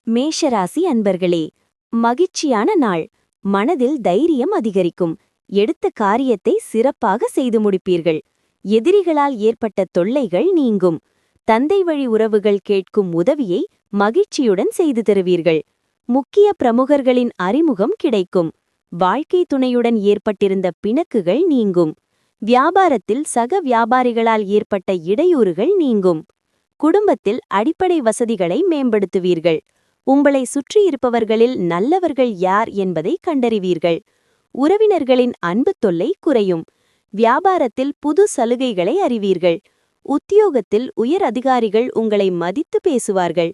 மேஷராசி அன்பர்களே, மகிழ்ச்சியான நாள். மனதில் தைரியம் அதிகரிக்கும். எடுத்த காரியத்தை சிறப்பாக செய்து முடிப்பீர்கள். எதிரிகளால் ஏற்பட்ட தொல்லைகள் நீங்கும். தந்தை வழி உறவுகள் கேட்கும் உதவியை மகிழ்ச்சியுடன் செய்து தருவீர்கள். முக்கிய பிரமுகர்களின் அறிமுகம் கிடைக்கும். வாழ்க்கை துணையுடன் ஏற்பட்டிருந்த பிணக்குகள் நீங்கும். வியாபாரத்தில் சக வியாபாரிகளால் ஏற்பட்ட இடையூறுகள் நீங்கும். குடும்பத்தில் அடிப்படை வசதிகளை மேம்படுத்துவீர்கள். உங்களை சுற்றியிருப்பவர்களில் நல்லவர்கள் யார் என்பதை கண்டறிவீர்கள். உறவினர்களின் அன்பு தொல்லை குறையும். வியாபாரத்தில் புது சலுகைகளை அறிவீர்கள். உத்தியோகத்தில் உயர் அதிகாரிகள் உங்களை மதித்து பேசுவார்கள்.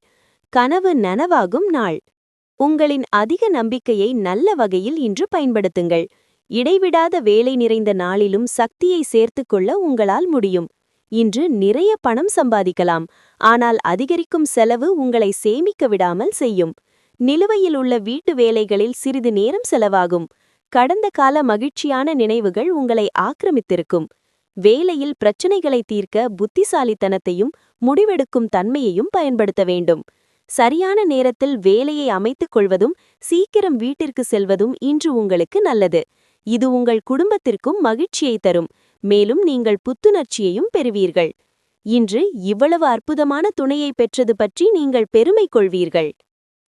கனவு நனவாகும் நாள். உங்களின் அதிக நம்பிக்கையை நல்ல வகையில் இன்று பயன்படுத்துங்கள். இடைவிடாத வேலை நிறைந்த நாளிலும் சக்தியை சேர்த்துக் கொள்ள உங்களால் முடியும். இன்று நிறைய பணம் சம்பாதிக்கலாம், ஆனால் அதிகரிக்கும் செலவு உங்களை சேமிக்க விடாமல் செய்யும். நிலுவையில் உள்ள வீட்டு வேலைகளில் சிறிது நேரம் செலவாகும். கடந்த கால மகிழ்ச்சியான நினைவுகள் உங்களை ஆக்கிரமித்திருக்கும். வேலையில் பிரச்சனைகளை தீர்க்க புத்திசாலித்தனத்தையும் முடிவெடுக்கும் தன்மையையும் பயன்படுத்த வேண்டும். சரியான நேரத்தில் வேலையை அமைத்துக் கொள்வதும் சீக்கிரம் வீட்டிற்கு செல்வதும் இன்று உங்களுக்கு நல்லது. இது உங்கள் குடும்பத்திற்கும் மகிழ்ச்சியை தரும். மேலும் நீங்கள் புத்துணர்ச்சியையும் பெறுவீர்கள். இன்று இவ்வளவு அற்புதமான துணையை பெற்றது பற்றி நீங்கள் பெருமை கொள்வீர்கள்.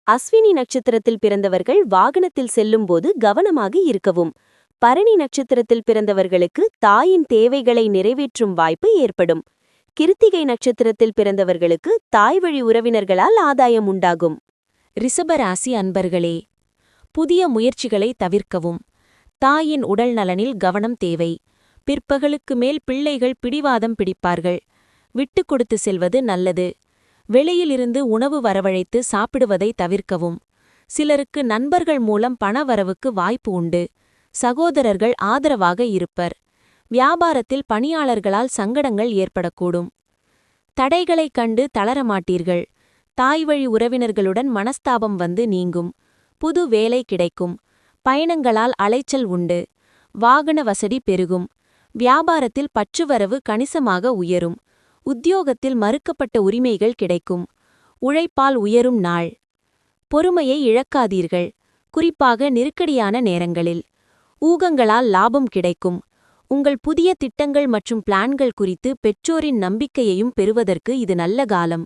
அஸ்வினி நட்சத்திரத்தில் பிறந்தவர்கள் வாகனத்தில் செல்லும்போது கவனமாக இருக்கவும். பரணி நட்சத்திரத்தில் பிறந்தவர்களுக்கு தாயின் தேவைகளை நிறைவேற்றும் வாய்ப்பு ஏற்படும். கிருத்திகை நட்சத்திரத்தில் பிறந்தவர்களுக்கு தாய்வழி உறவினர்களால் ஆதாயம் உண்டாகும். ரிஷபராசி அன்பர்களே, புதிய முயற்சிகளை தவிர்க்கவும். தாயின் உடல் நலனில் கவனம் தேவை. பிற்பகலுக்கு மேல் பிள்ளைகள் பிடிவாதம் பிடிப்பார்கள். விட்டு கொடுத்து செல்வது நல்லது. வெளியிலிருந்து உணவு வரவழைத்து சாப்பிடுவதை தவிர்க்கவும். சிலருக்கு நண்பர்கள் மூலம் பண வரவுக்கு வாய்ப்பு உண்டு. சகோதரர்கள் ஆதரவாக இருப்பர். வியாபாரத்தில் பணியாளர்களால் சங்கடங்கள் ஏற்படக்கூடும். தடைகளைக் கண்டு தளரமாட்டீர்கள். தாய்வழி உறவினர்களுடன் மனஸ்தாபம் வந்து நீங்கும். புது வேலை கிடைக்கும். பயணங்களால் அலைச்சல் உண்டு. வாகன வசதி பெருகும். வியாபாரத்தில் பற்றுவரவு கணிசமாக உயரும். உத்தியோகத்தில் மறுக்கப்பட்ட உரிமைகள் கிடைக்கும். உழைப்பால் உயரும் நாள். பொறுமையை இழக்காதீர்கள், குறிப்பாக நெருக்கடியான நேரங்களில். ஊகங்களால் லாபம் கிடைக்கும். உங்கள் புதிய திட்டங்கள் மற்றும் பிளான்கள் குறித்து பெற்றோரின் நம்பிக்கையையும் பெறுவதற்கு இது நல்ல காலம்.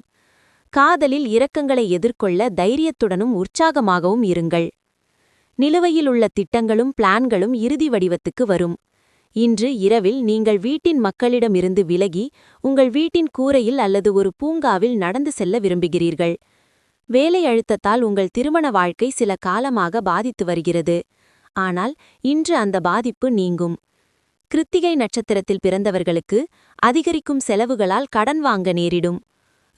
காதலில் இரக்கங்களை எதிர்கொள்ள தைரியத்துடனும் உற்சாகமாகவும் இருங்கள். நிலுவையில் உள்ள திட்டங்களும் பிளான்களும் இறுதி வடிவத்துக்கு வரும். இன்று இரவில் நீங்கள் வீட்டின் மக்களிடமிருந்து விலகி உங்கள் வீட்டின் கூரையில் அல்லது ஒரு பூங்காவில் நடந்து செல்ல விரும்புகிறீர்கள். வேலை அழுத்தத்தால் உங்கள் திருமண வாழ்க்கை சில காலமாக பாதித்து வருகிறது. ஆனால் இன்று அந்த பாதிப்பு நீங்கும். கிருத்திகை நட்சத்திரத்தில் பிறந்தவர்களுக்கு அதிகரிக்கும் செலவுகளால் கடன் வாங்க நேரிடும்.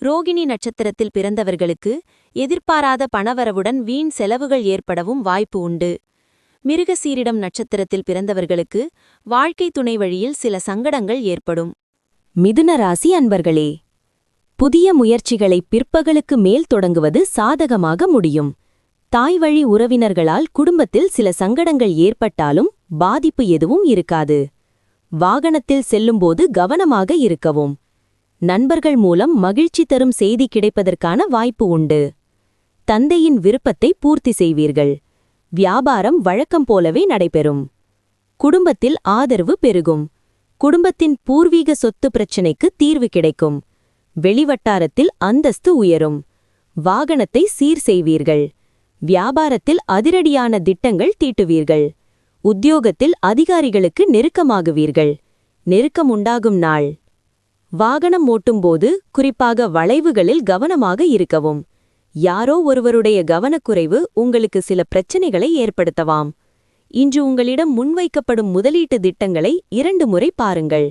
ரோகிணி நட்சத்திரத்தில் பிறந்தவர்களுக்கு எதிர்பாராத பணவரவுடன் வீண் செலவுகள் ஏற்படவும் வாய்ப்பு உண்டு. மிருகசீரிடம் நட்சத்திரத்தில் பிறந்தவர்களுக்கு வாழ்க்கை துணை வழியில் சில சங்கடங்கள் ஏற்படும். மிதுன ராசி அன்பர்களே, புதிய முயற்சிகளை பிற்பகலுக்கு மேல் தொடங்குவது சாதகமாக முடியும். தாய்வழி உறவினர்களால் குடும்பத்தில் சில சங்கடங்கள் ஏற்பட்டாலும் பாதிப்பு எதுவும் இருக்காது. வாகனத்தில் செல்லும்போது கவனமாக இருக்கவும். நண்பர்கள் மூலம் மகிழ்ச்சி தரும் செய்தி கிடைப்பதற்கான வாய்ப்பு உண்டு. தந்தையின் விருப்பத்தை பூர்த்தி செய்வீர்கள். வியாபாரம் வழக்கம் போலவே நடைபெறும். குடும்பத்தில் ஆதரவு பெருகும். குடும்பத்தின் பூர்வீக சொத்து பிரச்சினைக்கு தீர்வு கிடைக்கும். வெளிவட்டாரத்தில் அந்தஸ்து உயரும். வாகனத்தை சீர் செய்வீர்கள். வியாபாரத்தில் அதிரடியான திட்டங்கள் தீட்டுவீர்கள். உத்தியோகத்தில் அதிகாரிகளுக்கு நெருக்கமாகுவீர்கள். நெருக்கம் உண்டாகும் நாள். வாகனம் ஓட்டும்போது குறிப்பாக வளைவுகளில் கவனமாக இருக்கவும். யாரோ ஒருவருடைய கவனக்குறைவு உங்களுக்கு சில பிரச்சனைகளை ஏற்படுத்தவாம். இன்று உங்களிடம் முன்வைக்கப்படும் முதலீட்டு திட்டங்களை 2 முறை பாருங்கள்.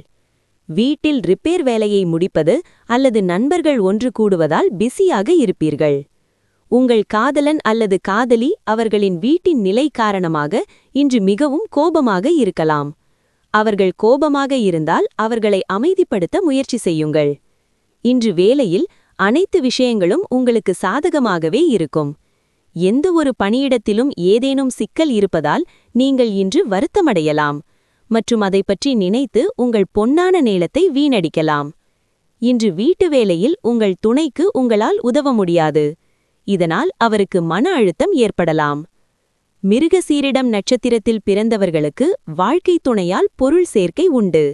வீட்டில் ரிப்பேர் வேலையை முடிப்பது அல்லது நண்பர்கள் ஒன்று கூடுவதால் பிஸியாக இருப்பீர்கள். உங்கள் காதலன் அல்லது காதலி அவர்களின் வீட்டின் நிலை காரணமாக இன்று மிகவும் கோபமாக இருக்கலாம். அவர்கள் கோபமாக இருந்தால் அவர்களை அமைதிப்படுத்த முயற்சி செய்யுங்கள். இன்று வேலையில் அனைத்து விஷயங்களும் உங்களுக்கு சாதகமாகவே இருக்கும். எந்த ஒரு பணியிடத்திலும் ஏதேனும் சிக்கல் இருப்பதால் நீங்கள் இன்று வருத்தமடையலாம் மற்றும் அதை பற்றி நினைத்து உங்கள் பொன்னான நேரத்தை வீணடிக்கலாம். இன்று வீட்டு வேலையில் உங்கள் துணைக்கு உங்களால் உதவ முடியாது. இதனால் அவருக்கு மன அழுத்தம் ஏற்படலாம். மிருகசீரிடம் நட்சத்திரத்தில் பிறந்தவர்களுக்கு வாழ்க்கை துணையால் பொருள் சேர்க்கை உண்டு.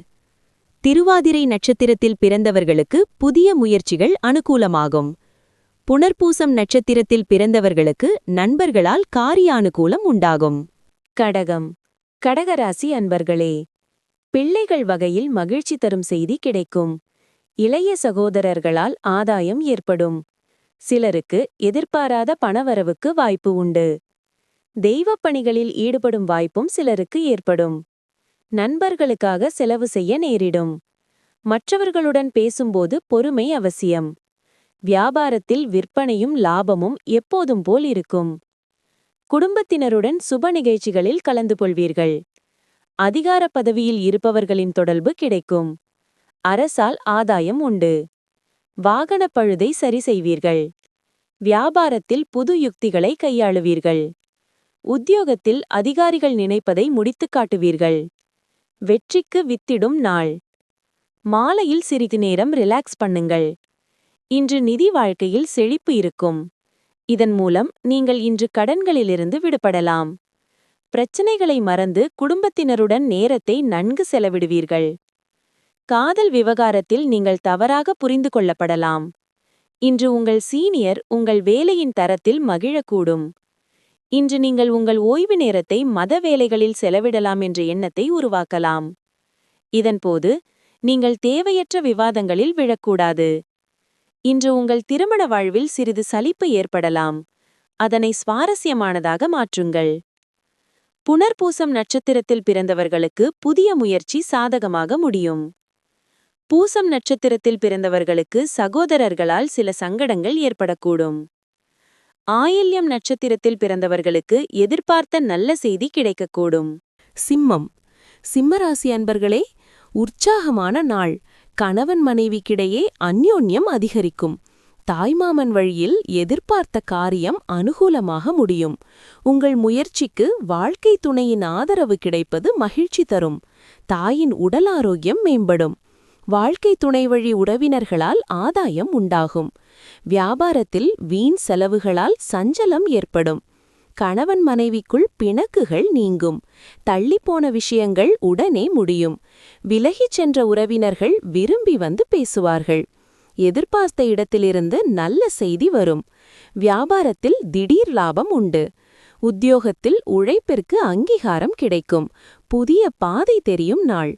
திருவாதிரை நட்சத்திரத்தில் பிறந்தவர்களுக்கு புதிய முயற்சிகள் அனுகூலமாகும். புனர்பூசம் நட்சத்திரத்தில் பிறந்தவர்களுக்கு நண்பர்களால் காரிய அனுகூலம் உண்டாகும். கடகம். கடகராசி அன்பர்களே, பிள்ளைகள் வகையில் மகிழ்ச்சி தரும் செய்தி கிடைக்கும். இளைய சகோதரர்களால் ஆதாயம் ஏற்படும். சிலருக்கு எதிர்பாராத பணவரவுக்கு வாய்ப்பு உண்டு. தெய்வப் பணிகளில் ஈடுபடும் வாய்ப்பும் சிலருக்கு ஏற்படும். நண்பர்களுக்காக செலவு செய்ய நேரிடும். மற்றவர்களுடன் பேசும்போது பொறுமை அவசியம். வியாபாரத்தில் விற்பனையும் லாபமும் எப்போதும் போல் இருக்கும். குடும்பத்தினருடன் சுப நிகழ்ச்சிகளில் கலந்து கொள்வீர்கள். அதிகார பதவியில் இருப்பவர்களின் தொடர்பு கிடைக்கும். அரசால் ஆதாயம் உண்டு. வாகனப் பழுதை சரி செய்வீர்கள். வியாபாரத்தில் புது யுக்திகளை கையாளுவீர்கள். உத்தியோகத்தில் அதிகாரிகள் நினைப்பதை முடித்துக் காட்டுவீர்கள். வெற்றிக்கு வித்திடும் நாள். மாலையில் சிறிது நேரம் ரிலாக்ஸ் பண்ணுங்கள். இன்று நிதி வாழ்க்கையில் செழிப்பு இருக்கும். இதன் மூலம் நீங்கள் இன்று கடன்களிலிருந்து விடுபடலாம். பிரச்சனைகளை மறந்து குடும்பத்தினருடன் நேரத்தை நன்கு செலவிடுவீர்கள். காதல் விவகாரத்தில் நீங்கள் தவறாக புரிந்து கொள்ளப்படலாம். இன்று உங்கள் சீனியர் உங்கள் வேலையின் தரத்தில் மகிழக்கூடும். இன்று நீங்கள் உங்கள் ஓய்வு நேரத்தை மத வேலைகளில் செலவிடலாம் என்ற எண்ணத்தை உருவாக்கலாம். இதன்போது நீங்கள் தேவையற்ற விவாதங்களில் விழக்கூடாது. இன்று உங்கள் திருமண வாழ்வில் சிறிது சலிப்பு ஏற்படலாம். அதனை சுவாரஸ்யமானதாக மாற்றுங்கள். புனர்பூசம் நட்சத்திரத்தில் பிறந்தவர்களுக்கு புதிய முயற்சி சாதகமாக முடியும். பூசம் நட்சத்திரத்தில் பிறந்தவர்களுக்கு சகோதரர்களால் சில சங்கடங்கள் ஏற்படக்கூடும். ஆயில்யம் நட்சத்திரத்தில் பிறந்தவர்களுக்கு எதிர்பார்த்த நல்ல செய்தி கிடைக்கக்கூடும். சிம்மம். சிம்மராசி அன்பர்களே, உற்சாகமான நாள். கணவன் மனைவிக்கிடையே அந்யோன்யம் அதிகரிக்கும். தாய்மாமன் வழியில் எதிர்பார்த்த காரியம் அனுகூலமாக முடியும். உங்கள் முயற்சிக்கு வாழ்க்கை துணையின் ஆதரவு கிடைப்பது மகிழ்ச்சி தரும். தாயின் உடல் ஆரோக்கியம் மேம்படும். வாழ்க்கை துணை வழி உறவினர்களால் ஆதாயம் உண்டாகும். வியாபாரத்தில் வீண் செலவுகளால் சஞ்சலம் ஏற்படும். கணவன் மனைவிக்குள் பிணக்குகள் நீங்கும். தள்ளிப்போன விஷயங்கள் உடனே முடியும். விலகிச் சென்ற உறவினர்கள் விரும்பி வந்து பேசுவார்கள். எதிர்பார்த்த இடத்திலிருந்து நல்ல செய்தி வரும். வியாபாரத்தில் திடீர் லாபம் உண்டு. உத்தியோகத்தில் உழைப்பிற்கு அங்கீகாரம் கிடைக்கும். புதிய பாதை தெரியும் நாள்.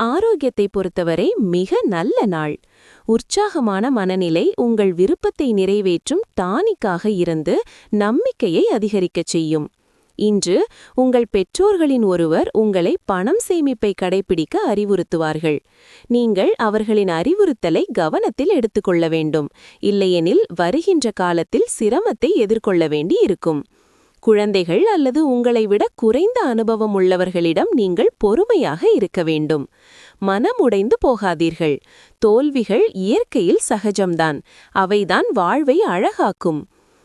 ஆரோக்கியத்தை பொறுத்தவரை மிக நல்ல நாள். உற்சாகமான மனநிலை உங்கள் விருப்பத்தை நிறைவேற்றும் டானிக்காக இருந்து நம்பிக்கையை அதிகரிக்கச் செய்யும். இன்று உங்கள் பெற்றோர்களின் ஒருவர் உங்களை பணம் சேமிப்பை கடைபிடிக்க அறிவுறுத்துவார்கள். நீங்கள் அவர்களின் அறிவுறுத்தலை கவனத்தில் எடுத்துக்கொள்ள வேண்டும். இல்லையெனில் வருகின்ற காலத்தில் சிரமத்தை எதிர்கொள்ள வேண்டி இருக்கும். குழந்தைகள் அல்லது உங்களை விட குறைந்த அனுபவம் உள்ளவர்களிடம் நீங்கள் பொறுமையாக இருக்க வேண்டும். மனம் உடைந்து போகாதீர்கள். தோல்விகள் இயற்கையில் சகஜம்தான். அவைதான் வாழ்வை அழகாக்கும்.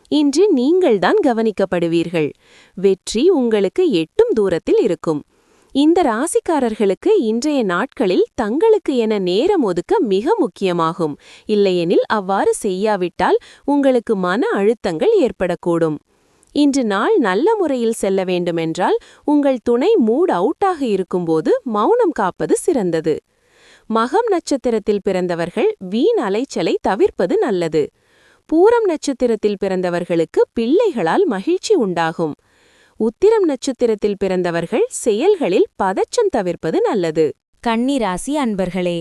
இன்று நீங்கள்தான் கவனிக்கப்படுவீர்கள். வெற்றி உங்களுக்கு எட்டும் தூரத்தில் இருக்கும். இந்த ராசிக்காரர்களுக்கு இன்றைய நாட்களில் தங்களுக்கு என நேரம் ஒதுக்க மிக முக்கியமாகும். இல்லையெனில் அவ்வாறு செய்யாவிட்டால் உங்களுக்கு மன அழுத்தங்கள் ஏற்படக்கூடும். இன்று நாள் நல்ல முறையில் செல்ல வேண்டுமென்றால் உங்கள் துணை மூட் அவுட்டாக இருக்கும்போது மௌனம் காப்பது சிறந்தது. மகம் நட்சத்திரத்தில் பிறந்தவர்கள் வீண் அலைச்சலை தவிர்ப்பது நல்லது. பூரம் நட்சத்திரத்தில் பிறந்தவர்களுக்கு பிள்ளைகளால் மகிழ்ச்சி உண்டாகும். உத்திரம் நட்சத்திரத்தில் பிறந்தவர்கள் செயல்களில் பதற்றம் தவிர்ப்பது நல்லது. கன்னிராசி அன்பர்களே,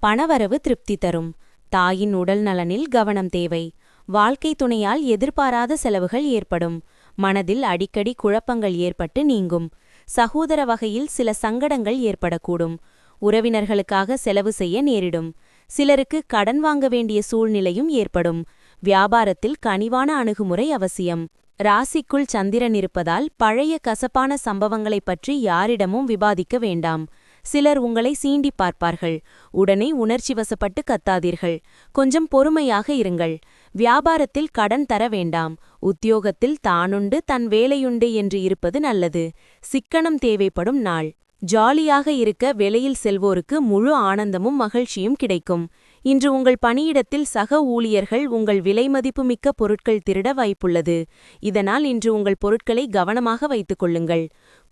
பணவரவு திருப்தி தரும். தாயின் உடல் நலனில் கவனம் தேவை. வாழ்க்கை துணையால் எதிர்பாராத செலவுகள் ஏற்படும். மனதில் அடிக்கடி குழப்பங்கள் ஏற்பட்டு நீங்கும். சகோதர வகையில் சில சங்கடங்கள் ஏற்படக்கூடும். உறவினர்களுக்காக செலவு செய்ய நேரிடும். சிலருக்கு கடன் வாங்க வேண்டிய சூழ்நிலையும் ஏற்படும். வியாபாரத்தில் கனிவான அணுகுமுறை அவசியம். ராசிக்குள் சந்திரன் இருப்பதால் பழைய கசப்பான சம்பவங்களைப் பற்றி யாரிடமும் விவாதிக்க வேண்டாம். சிலர் உங்களை சீண்டி பார்ப்பார்கள். உடனே உணர்ச்சி வசப்பட்டு கத்தாதீர்கள். கொஞ்சம் பொறுமையாக இருங்கள். வியாபாரத்தில் கடன் தர வேண்டாம். உத்தியோகத்தில் தானுண்டு தன் வேலையுண்டு என்று இருப்பது நல்லது. சிக்கனம் தேவைப்படும் நாள். ஜாலியாக இருக்க வெளியில் செல்வோருக்கு முழு ஆனந்தமும் மகிழ்ச்சியும் கிடைக்கும். இன்று உங்கள் பணியிடத்தில் சக ஊழியர்கள் உங்கள் விலைமதிப்புமிக்க பொருட்கள் திருட வாய்ப்புள்ளது. இதனால் இன்று உங்கள் பொருட்களை கவனமாக வைத்துக் கொள்ளுங்கள்.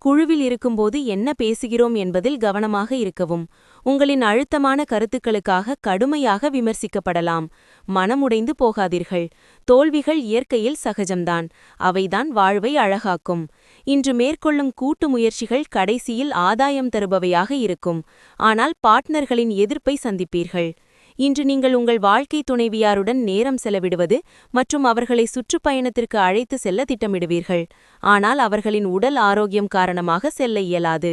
குழுவில் இருக்கும்போது என்ன பேசுகிறோம் என்பதில் கவனமாக இருக்கவும். உங்களின் அழுத்தமான கருத்துக்களுக்காக கடுமையாக விமர்சிக்கப்படலாம். மனமுடைந்து போகாதீர்கள். தோல்விகள் இயற்கையில் சகஜம்தான். அவைதான் வாழ்வை அழகாக்கும். இன்று மேற்கொள்ளும் கூட்டு முயற்சிகள் கடைசியில் ஆதாயம் தருபவையாக இருக்கும். ஆனால் பார்ட்னர்களின் எதிர்ப்பை சந்திப்பீர்கள். இன்று நீங்கள் உங்கள் வாழ்க்கை துணைவியாருடன் நேரம் செலவிடுவது மற்றும் அவர்களை சுற்றுப்பயணத்திற்கு அழைத்து செல்ல திட்டமிடுவீர்கள். ஆனால் அவர்களின் உடல் ஆரோக்கியம் காரணமாக செல்ல இயலாது.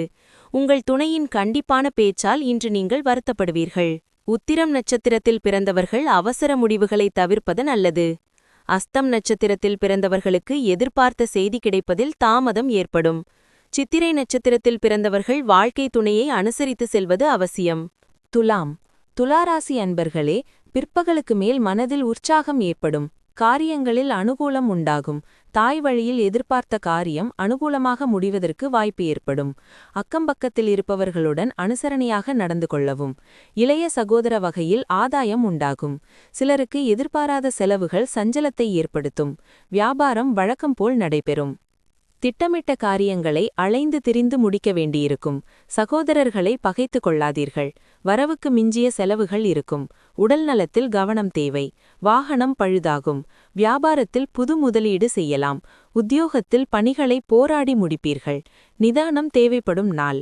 உங்கள் துணையின் கண்டிப்பான பேச்சால் இன்று நீங்கள் வருத்தப்படுவீர்கள். உத்திரம் நட்சத்திரத்தில் பிறந்தவர்கள் அவசர முடிவுகளை தவிர்ப்பது நல்லது. அஸ்தம் நட்சத்திரத்தில் பிறந்தவர்களுக்கு எதிர்பார்த்த செய்தி கிடைப்பதில் தாமதம் ஏற்படும். சித்திரை நட்சத்திரத்தில் பிறந்தவர்கள் வாழ்க்கை துணையை அனுசரித்து செல்வது அவசியம். துலாம். துளாராசி அன்பர்களே, பிற்பகலுக்கு மேல் மனதில் உற்சாகம் ஏற்படும். காரியங்களில் அனுகூலம் உண்டாகும். தாய் வழியில் எதிர்பார்த்த காரியம் அனுகூலமாக முடிவதற்கு வாய்ப்பு ஏற்படும். அக்கம்பக்கத்தில் இருப்பவர்களுடன் அனுசரணையாக நடந்து கொள்ளவும். இளைய சகோதர வகையில் ஆதாயம் உண்டாகும். சிலருக்கு எதிர்பாராத செலவுகள் சஞ்சலத்தை ஏற்படுத்தும். வியாபாரம் வழக்கம் போல் நடைபெறும். திட்டமிட்ட காரியங்களை அலைந்து திரிந்து முடிக்க வேண்டியிருக்கும். சகோதரர்களை பகைத்து கொள்ளாதீர்கள். வரவுக்கு மிஞ்சிய செலவுகள் இருக்கும். உடல் நலத்தில் கவனம் தேவை. வாகனம் பழுதாகும். வியாபாரத்தில் புது முதலீடு செய்யலாம். உத்தியோகத்தில் பணிகளை போராடி முடிப்பீர்கள். நிதானம் தேவைப்படும் நாள்.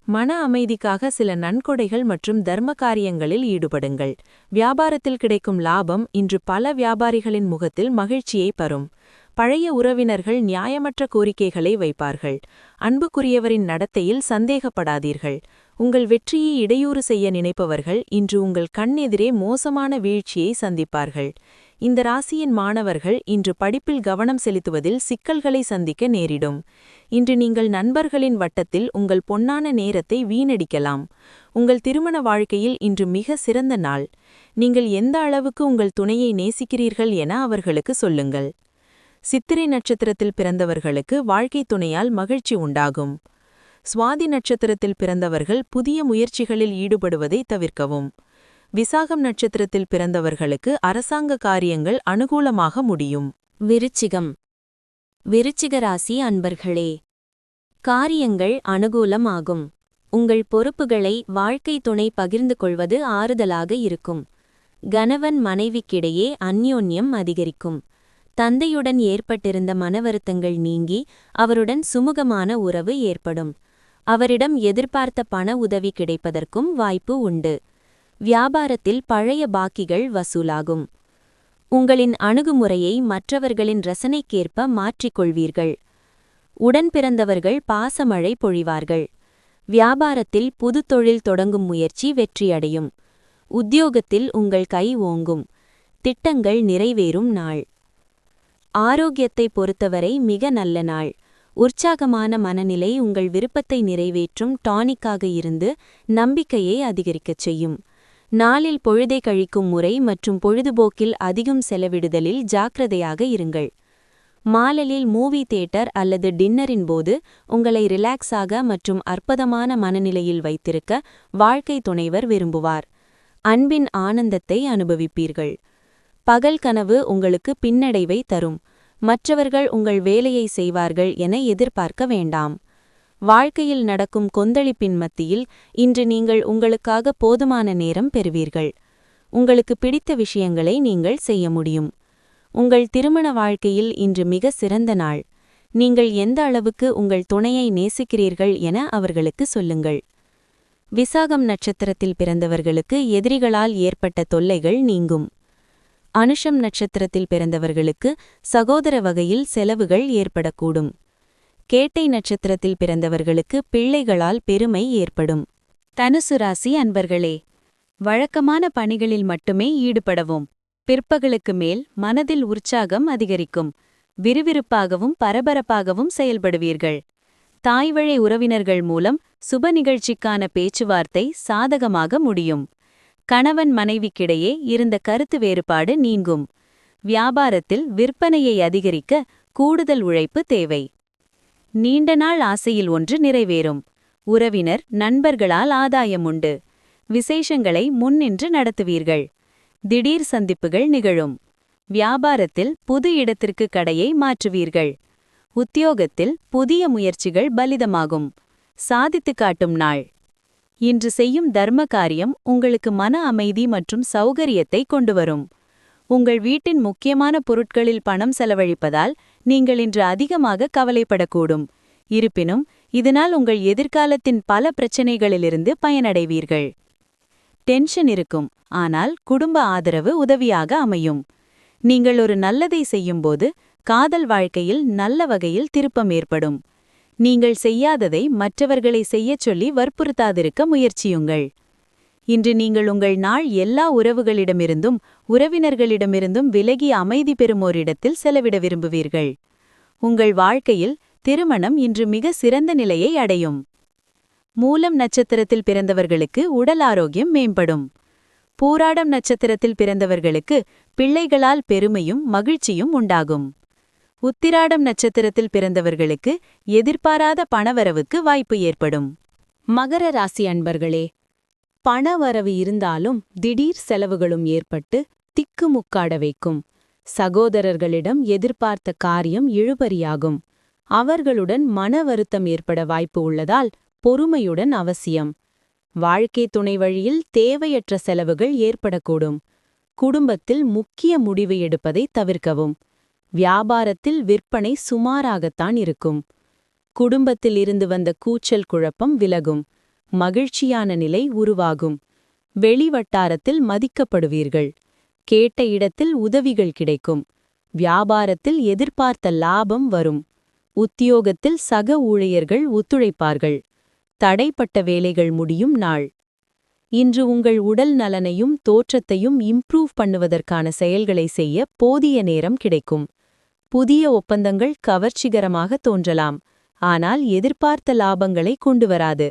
மன அமைதிக்காக சில நன்கொடைகள் மற்றும் தர்ம காரியங்களில் ஈடுபடுங்கள். வியாபாரத்தில் கிடைக்கும் லாபம் இன்று பல வியாபாரிகளின் முகத்தில் மகிழ்ச்சியை பரும். பழைய உறவினர்கள் நியாயமற்ற கோரிக்கைகளை வைப்பார்கள். அன்புக்குரியவரின் நடத்தையில் சந்தேகப்படாதீர்கள். உங்கள் வெற்றியை இடையூறு செய்ய நினைப்பவர்கள் இன்று உங்கள் கண்ணெதிரே மோசமான வீழ்ச்சியை சந்திப்பார்கள். இந்த ராசியின் மாணவர்கள் இன்று படிப்பில் கவனம் செலுத்துவதில் சிக்கல்களை சந்திக்க நேரிடும். இன்று நீங்கள் நண்பர்களின் வட்டத்தில் உங்கள் பொன்னான நேரத்தை வீணடிக்கலாம். உங்கள் திருமண வாழ்க்கையில் இன்று மிக சிறந்த நாள். நீங்கள் எந்த அளவுக்கு உங்கள் துணையை நேசிக்கிறீர்கள் என அவர்களுக்கு சொல்லுங்கள். சித்திரை நட்சத்திரத்தில் பிறந்தவர்களுக்கு வாழ்க்கை துணையால் மகிழ்ச்சி உண்டாகும். சுவாதி நட்சத்திரத்தில் பிறந்தவர்கள் புதிய முயற்சிகளில் ஈடுபடுவதை தவிர்க்கவும். விசாகம் நட்சத்திரத்தில் பிறந்தவர்களுக்கு அரசாங்க காரியங்கள் அனுகூலமாக முடியும். விருச்சிகம். விருச்சிக ராசி அன்பர்களே, காரியங்கள் அனுகூலமாகும். உங்கள் பொறுப்புகளை வாழ்க்கை துணை பகிர்ந்து கொள்வது ஆறுதலாக இருக்கும். கணவன் மனைவிக்கிடையே அந்யோன்யம் அதிகரிக்கும். தந்தையுடன் ஏற்பட்டிருந்த மனவருத்தங்கள் நீங்கி அவருடன் சுமூகமான உறவு ஏற்படும். அவரிடம் எதிர்பார்த்த பண உதவி கிடைப்பதற்கும் வாய்ப்பு உண்டு. வியாபாரத்தில் பழைய பாக்கிகள் வசூலாகும். உங்களின் அணுகுமுறையை மற்றவர்களின் ரசனைக்கேற்ப மாற்றிக்கொள்வீர்கள். உடன் பிறந்தவர்கள் பாசமழை பொழிவார்கள். வியாபாரத்தில் புது தொழில் தொடங்கும் முயற்சி வெற்றியடையும். உத்தியோகத்தில் உங்கள் கை ஓங்கும். திட்டங்கள் நிறைவேறும் நாள். ஆரோக்கியத்தை பொறுத்தவரை மிக நல்ல நாள். உற்சாகமான மனநிலை உங்கள் விருப்பத்தை நிறைவேற்றும் டானிக்காக இருந்து நம்பிக்கையை அதிகரிக்கச் செய்யும். நாளில் பொழுதை கழிக்கும் முறை மற்றும் பொழுதுபோக்கில் அதிகம் செலவிடுதலில் ஜாக்கிரதையாக இருங்கள். மாலையில் மூவி தியேட்டர் அல்லது டின்னரின் போது உங்களை ரிலாக்ஸாக மற்றும் அற்புதமான மனநிலையில் வைத்திருக்க வாழ்க்கை துணைவர் விரும்புவார். அன்பின் ஆனந்தத்தை அனுபவிப்பீர்கள். பகல் கனவு உங்களுக்கு பின்னடைவை தரும். மற்றவர்கள் உங்கள் வேலையை செய்வார்கள் என எதிர்பார்க்க வேண்டாம். வாழ்க்கையில் நடக்கும் கொந்தளிப்பின் மத்தியில் இன்று நீங்கள் உங்களுக்காக போதுமான நேரம் பெறுவீர்கள். உங்களுக்கு பிடித்த விஷயங்களை நீங்கள் செய்ய முடியும். உங்கள் திருமண வாழ்க்கையில் இன்று மிக சிறந்த நாள். நீங்கள் எந்த அளவுக்கு உங்கள் துணையை நேசிக்கிறீர்கள் என அவர்களுக்கு சொல்லுங்கள். விசாகம் நட்சத்திரத்தில் பிறந்தவர்களுக்கு எதிரிகளால் ஏற்பட்ட தொல்லைகள் நீங்கும். அனுஷம் நட்சத்திரத்தில் பிறந்தவர்களுக்கு சகோதர வகையில் செலவுகள் ஏற்படக்கூடும். கேட்டை நட்சத்திரத்தில் பிறந்தவர்களுக்கு பிள்ளைகளால் பெருமை ஏற்படும். தனுசு ராசி அன்பர்களே, வழக்கமான பணிகளில் மட்டுமே ஈடுபடவும். பிற்பகலுக்கு மேல் மனதில் உற்சாகம் அதிகரிக்கும். விறுவிறுப்பாகவும் பரபரப்பாகவும் செயல்படுவீர்கள். தாய்வழி உறவினர்கள் மூலம் சுப நிகழ்ச்சிக்கான பேச்சுவார்த்தை சாதகமாக முடியும். கணவன் மனைவிக்கிடையே இருந்த கருத்து வேறுபாடு நீங்கும். வியாபாரத்தில் விற்பனையை அதிகரிக்க கூடுதல் உழைப்பு தேவை. நீண்ட நாள் ஆசையில் ஒன்று நிறைவேறும். உறவினர் நண்பர்களால் ஆதாயம் உண்டு. விசேஷங்களை முன்னின்று நடத்துவீர்கள். திடீர் சந்திப்புகள் நிகழும். வியாபாரத்தில் புது இடத்திற்கு கடையை மாற்றுவீர்கள். உத்தியோகத்தில் புதிய முயற்சிகள் பலிதமாகும். சாதித்துக் காட்டும் நாள். இன்று செய்யும் தர்ம காரியம் உங்களுக்கு மன அமைதி மற்றும் சௌகரியத்தை கொண்டுவரும். உங்கள் வீட்டின் முக்கியமான பொருட்களில் பணம் செலவழிப்பதால் நீங்கள் இன்று அதிகமாக கவலைப்படக்கூடும். இருப்பினும் இதனால் உங்கள் எதிர்காலத்தின் பல பிரச்சனைகளிலிருந்து பயனடைவீர்கள். டென்ஷன் இருக்கும், ஆனால் குடும்ப ஆதரவு உதவியாக அமையும். நீங்கள் ஒரு நல்லதை செய்யும்போது காதல் வாழ்க்கையில் நல்ல வகையில் திருப்பம் ஏற்படும். நீங்கள் செய்யாததை மற்றவர்களை செய்யச் சொல்லி வற்புறுத்தாதிருக்க முயற்சியுங்கள். இன்று நீங்கள் உங்கள் நாள் எல்லா உறவுகளிடமிருந்தும் உறவினர்களிடமிருந்தும் விலகி அமைதி பெறுமோரிடத்தில் செலவிட விரும்புவீர்கள். உங்கள் வாழ்க்கையில் திருமணம் இன்று மிக சிறந்த நிலையை அடையும். மூலம் நட்சத்திரத்தில் பிறந்தவர்களுக்கு உடல் ஆரோக்கியம் மேம்படும். பூராடம் நட்சத்திரத்தில் பிறந்தவர்களுக்கு பிள்ளைகளால் பெருமையும் மகிழ்ச்சியும் உண்டாகும். உத்திராடம் நட்சத்திரத்தில் பிறந்தவர்களுக்கு எதிர்பாராத பணவரவுக்கு வாய்ப்பு ஏற்படும். மகர ராசி அன்பர்களே, பணவரவு இருந்தாலும் திடீர் செலவுகளும் ஏற்பட்டு திக்குமுக்காட வைக்கும். சகோதரர்களிடம் எதிர்பார்த்த காரியம் இழுபறியாகும். அவர்களுடன் மன வருத்தம் ஏற்பட வாய்ப்பு உள்ளதால் பொறுமையுடன் அவசியம். வாழ்க்கை துணை வழியில் தேவையற்ற செலவுகள் ஏற்படக்கூடும். குடும்பத்தில் முக்கிய முடிவு எடுப்பதை தவிர்க்கவும். வியாபாரத்தில் விற்பனை சுமாராகத்தான் இருக்கும். குடும்பத்தில் இருந்து வந்த கூச்சல் குழப்பம் விலகும். மகிழ்ச்சியான நிலை உருவாகும். வெளிவட்டாரத்தில் மதிக்கப்படுவீர்கள். கேட்ட இடத்தில் உதவிகள் கிடைக்கும். வியாபாரத்தில் எதிர்பார்த்த லாபம் வரும். உத்தியோகத்தில் சக ஊழியர்கள் ஒத்துழைப்பார்கள். தடைப்பட்ட வேலைகள் முடியும் நாள். இன்று உங்கள் உடல் நலனையும் தோற்றத்தையும் இம்ப்ரூவ் பண்ணுவதற்கான செயல்களை செய்ய போதிய நேரம் கிடைக்கும். புதிய ஒப்பந்தங்கள் கவர்ச்சிகரமாக தோன்றலாம், ஆனால் எதிர்பார்த்த லாபங்களை கொண்டு வராது.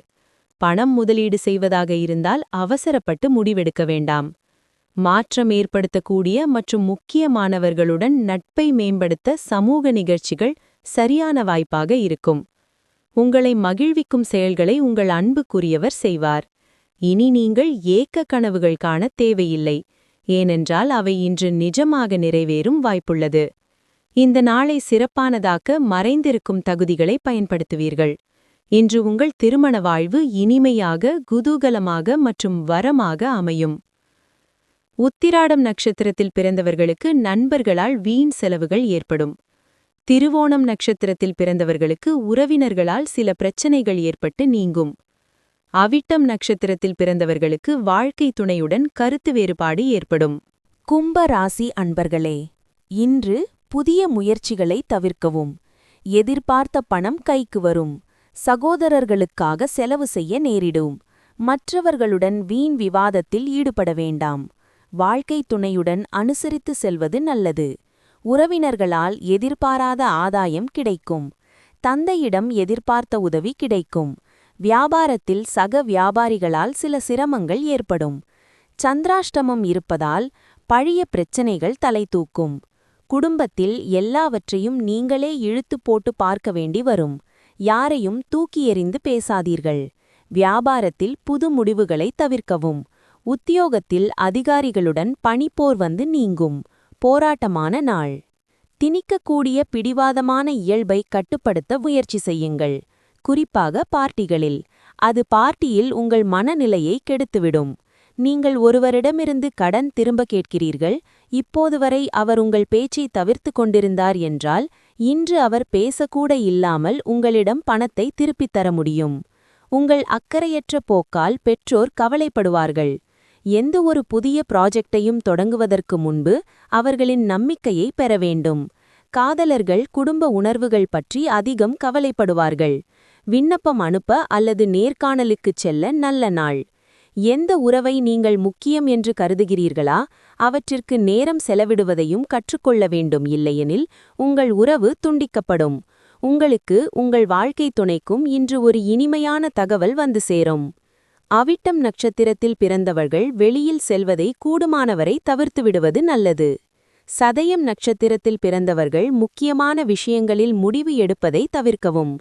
பணம் முதலீடு செய்வதாக இருந்தால் அவசரப்பட்டு முடிவெடுக்க வேண்டாம். மாற்றம் ஏற்படுத்தக்கூடிய மற்றும் முக்கியமானவர்களுடன் நட்பை மேம்படுத்த சமூக நிகழ்ச்சிகள் சரியான வாய்ப்பாக இருக்கும். உங்களை மகிழ்விக்கும் செயல்களை உங்கள் அன்புக்குரியவர் செய்வார். இனி நீங்கள் ஏக்க கனவுகள் காண தேவையில்லை, ஏனென்றால் அவை இன்று நிஜமாக நிறைவேறும் வாய்ப்புள்ளது. இந்த நாளை சிறப்பானதாக்க மறைந்திருக்கும் தகுதிகளை பயன்படுத்துவீர்கள். இன்று உங்கள் திருமண வாழ்வு இனிமையாக, குதூகலமாக மற்றும் வரமாக அமையும். உத்திராடம் நட்சத்திரத்தில் பிறந்தவர்களுக்கு நண்பர்களால் வீண் செலவுகள் ஏற்படும். திருவோணம் நட்சத்திரத்தில் பிறந்தவர்களுக்கு உறவினர்களால் சில பிரச்சனைகள் ஏற்பட்டு நீங்கும். அவிட்டம் நட்சத்திரத்தில் பிறந்தவர்களுக்கு வாழ்க்கை துணையுடன் கருத்து வேறுபாடு ஏற்படும். கும்ப ராசி அன்பர்களே, இன்று புதிய முயற்சிகளை தவிர்க்கவும். எதிர்பார்த்த பணம் கைக்கு வரும். சகோதரர்களுக்காக செலவு செய்ய நேரிடும். மற்றவர்களுடன் வீண் விவாதத்தில் ஈடுபட வேண்டாம். வாழ்க்கை துணையுடன் அனுசரித்து செல்வது நல்லது. உறவினர்களால் எதிர்பாராத ஆதாயம் கிடைக்கும். தந்தையிடம் எதிர்பார்த்த உதவி கிடைக்கும். வியாபாரத்தில் சக வியாபாரிகளால் சில சிரமங்கள் ஏற்படும். சந்திராஷ்டமம் இருப்பதால் பழைய பிரச்சனைகள் தலை தூக்கும். குடும்பத்தில் எல்லாவற்றையும் நீங்களே இழுத்து போட்டு பார்க்க வேண்டி வரும். யாரையும் தூக்கி எறிந்து பேசாதீர்கள். வியாபாரத்தில் புது முடிவுகளை தவிர்க்கவும். உத்தியோகத்தில் அதிகாரிகளுடன் பணிப்போர் வந்து நீங்கும். போராட்டமான நாள். திணிக்கக்கூடிய பிடிவாதமான இயல்பை கட்டுப்படுத்த முயற்சி செய்யுங்கள். குறிப்பாக பார்ட்டிகளில். அது பார்ட்டியில் உங்கள் மனநிலையை கெடுத்துவிடும். நீங்கள் ஒருவரிடமிருந்து கடன் திரும்ப கேட்கிறீர்கள். இப்போது வரை அவர் உங்கள் பேச்சை தவிர்த்து கொண்டிருந்தார் என்றால், இன்று அவர் பேசக்கூட இல்லாமல் உங்களிடம் பணத்தை திருப்பித் தர முடியும். உங்கள் அக்கறையற்ற போக்கால் பெற்றோர் கவலைப்படுவார்கள். எந்த ஒரு புதிய ப்ராஜெக்டையும் தொடங்குவதற்கு முன்பு அவர்களின் நம்பிக்கையை பெற வேண்டும். காதலர்கள் குடும்ப உணர்வுகள் பற்றி அதிகம் கவலைப்படுவார்கள். விண்ணப்பம் அனுப்ப அல்லது நேர்காணலுக்குச் செல்ல நல்ல நாள். எந்த உறவை நீங்கள் முக்கியம் என்று கருதுகிறீர்களா, அவற்றிற்கு நேரம் செலவிடுவதையும் கற்றுக்கொள்ள வேண்டும். இல்லையெனில் உங்கள் உறவு துண்டிக்கப்படும். உங்களுக்கு உங்கள் வாழ்க்கை துணைக்கும் இன்று ஒரு இனிமையான தகவல் வந்து சேரும். அவிட்டம் நட்சத்திரத்தில் பிறந்தவர்கள் வெளியில் செல்வதை கூடுமானவரை தவிர்த்துவிடுவது நல்லது. சதயம் நட்சத்திரத்தில் பிறந்தவர்கள் முக்கியமான விஷயங்களில் முடிவு எடுப்பதை தவிர்க்கவும்.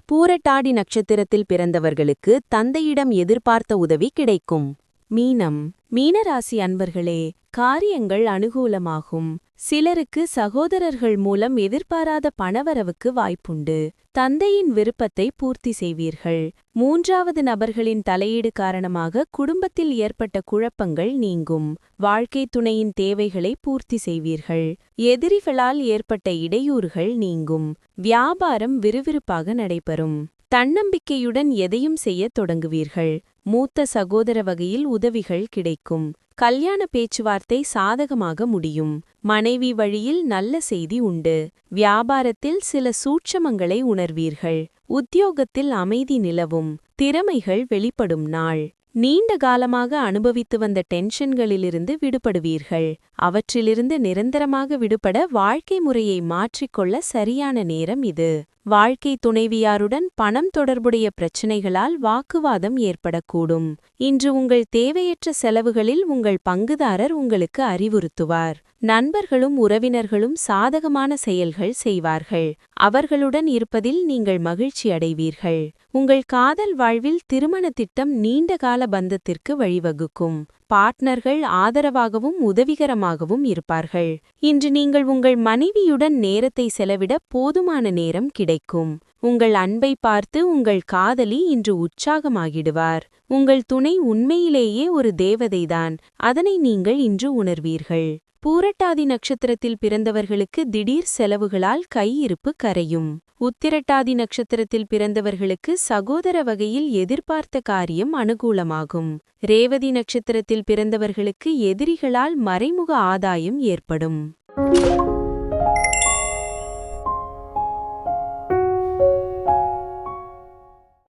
பூரட்டாடி நட்சத்திரத்தில் பிறந்தவர்களுக்கு தந்தையிடம் எதிர்பார்த்த உதவி கிடைக்கும். மீனம். மீனராசி அன்பர்களே, காரியங்கள் அனுகூலமாகும். சிலருக்கு சகோதரர்கள் மூலம் எதிர்பாராத பணவரவுக்கு வாய்ப்புண்டு. தந்தையின் விருப்பத்தை பூர்த்தி செய்வீர்கள். மூன்றாவது நபர்களின் தலையீடு காரணமாக குடும்பத்தில் ஏற்பட்ட குழப்பங்கள் நீங்கும். வாழ்க்கைத் துணையின் தேவைகளை பூர்த்தி செய்வீர்கள். எதிரிகளால் ஏற்பட்ட இடையூறுகள் நீங்கும். வியாபாரம் விறுவிறுப்பாக நடைபெறும். தன்னம்பிக்கையுடன் எதையும் செய்யத் தொடங்குவீர்கள். மூத்த சகோதர வகையில் உதவிகள் கிடைக்கும். கல்யாண பேச்சுவார்த்தை சாதகமாக முடியும். மனைவி வழியில் நல்ல செய்தி உண்டு. வியாபாரத்தில் சில சூட்சமங்களை உணர்வீர்கள். உத்தியோகத்தில் அமைதி நிலவும். திறமைகள் வெளிப்படும் நாள். நீண்ட காலமாக அனுபவித்து வந்த டென்ஷன்களிலிருந்து விடுபடுவீர்கள். அவற்றிலிருந்து நிரந்தரமாக விடுபட வாழ்க்கை முறையை மாற்றிக்கொள்ள சரியான நேரம் இது. வாழ்க்கை துணைவியாருடன் பணம் தொடர்புடைய பிரச்சினைகளால் வாக்குவாதம் ஏற்படக்கூடும். இன்று உங்கள் தேவையற்ற செலவுகளில் உங்கள் பங்குதாரர் உங்களுக்கு அறிவுறுத்துவார். நண்பர்களும் உறவினர்களும் சாதகமான செயல்கள் செய்வார்கள். அவர்களுடன் இருப்பதில் நீங்கள் மகிழ்ச்சி அடைவீர்கள். உங்கள் காதல் வாழ்வில் திருமண திட்டம் நீண்டகால பந்தத்திற்கு வழிவகுக்கும். பார்ட்னர்கள் ஆதரவாகவும் உதவிகரமாகவும் இருப்பார்கள். இன்று நீங்கள் உங்கள் மனைவியுடன் நேரத்தை செலவிட போதுமான நேரம் கிடைக்கும். உங்கள் அன்பை பார்த்து உங்கள் காதலி இன்று உற்சாகமாகிடுவார். உங்கள் துணை உண்மையிலேயே ஒரு தேவதைதான். அதனை நீங்கள் இன்று உணர்வீர்கள். பூரட்டாதி நட்சத்திரத்தில் பிறந்தவர்களுக்கு திடீர் செலவுகளால் கையிருப்பு கரையும். உத்திரட்டாதி நட்சத்திரத்தில் பிறந்தவர்களுக்கு சகோதர வகையில் எதிர்பார்த்த காரியம் அனுகூலமாகும். ரேவதி நட்சத்திரத்தில் பிறந்தவர்களுக்கு எதிரிகளால் மறைமுக ஆதாயம் ஏற்படும்.